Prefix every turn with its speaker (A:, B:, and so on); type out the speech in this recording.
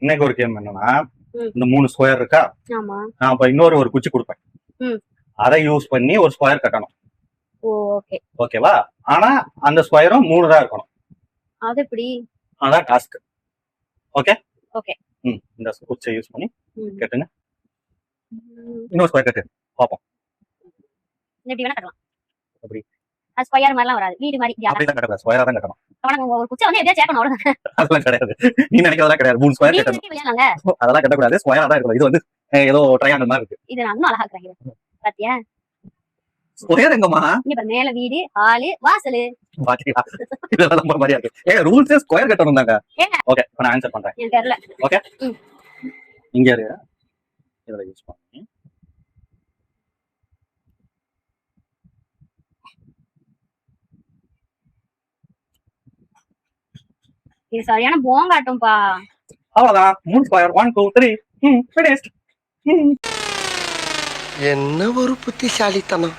A: இன்னைக்கு ஒரு கேம் என்னன்னா,
B: ம்.
A: இந்த 3 ஸ்கொயர் இருக்கா,
B: ஆமா.
A: நான் அப்ப இன்னொரு ஒரு குச்சி கொடுப்பேன்.
B: ம்.
A: அதை யூஸ் பண்ணி ஒரு ஸ்கொயர் கட்டணும்.
B: ஓ ஓகே.
A: ஓகேவா? ஆனா அந்த ஸ்கொயரும் 3 தான் இருக்கணும்.
B: அது எப்படி?
A: அதான் டாஸ்க். ஓகே?
B: ஓகே.
A: இந்த குச்சியை யூஸ் பண்ணி
B: ம்.
A: கட்டுங்க.
B: ம்.
A: இன்னொரு ஸ்கொயர் கட்டு பாப்போம்.
B: எப்படி வேணா கட்டலாம்.
A: அப்படி
B: அது ஸ்கொயர் மாதிரிலாம் வராது. வீடு மாதிரி இப்படி
A: அப்படிதான் கட்டக்கூடாது. ஸ்கொயரா தான் கட்டணும்.
B: ஒரு குச்சை வந்து எப்படியா சேர்க்கணும் அவ்வளவுதான்.
A: அதெல்லாம் கிடையாது. நீ நினைக்கிறதெல்லாம் கிடையாது. 3 ஸ்கொயர்
B: வீடு
A: கட்டணும்.
B: கட்டி விளையாடலாம்ல.
A: அதெல்லாம் கட்டக்கூடாது. ஸ்கொயரா தான் இருக்கணும். இது வந்து ஏதோ ட்ரையாங்கிள் மாதிரி இருக்கு.
B: இது நான் இன்னும் அழகா இருக்கிறேன். பாத்தியா?
A: ஸ்கொயர் எங்கம்மா?
B: இங்க பாரு, மேல வீடு, ஹாலு, வாசலு.
A: பாத்தீங்களா? இதெல்லாம் ரொம்ப மாதிரியா இருக்கு. ரூல்ஸே ஸ்கொயர் கட்டணும் தாங்க.
B: ஏங்க?
A: ஓகே, இப்ப நான் ஆன்சர் பண்றேன்.
B: எனக்கு தெரியல.
A: ஓகே?
B: ம்.
A: இங்க இரு. இதுல யூஸ் பண்ணி
B: இது சரியான போங்காட்டும்பா.
A: அவ்வளவுதான். 3 ஸ்கொயர் 1 2 3 finished.
C: என்ன ஒரு புத்திசாலித்தனம்.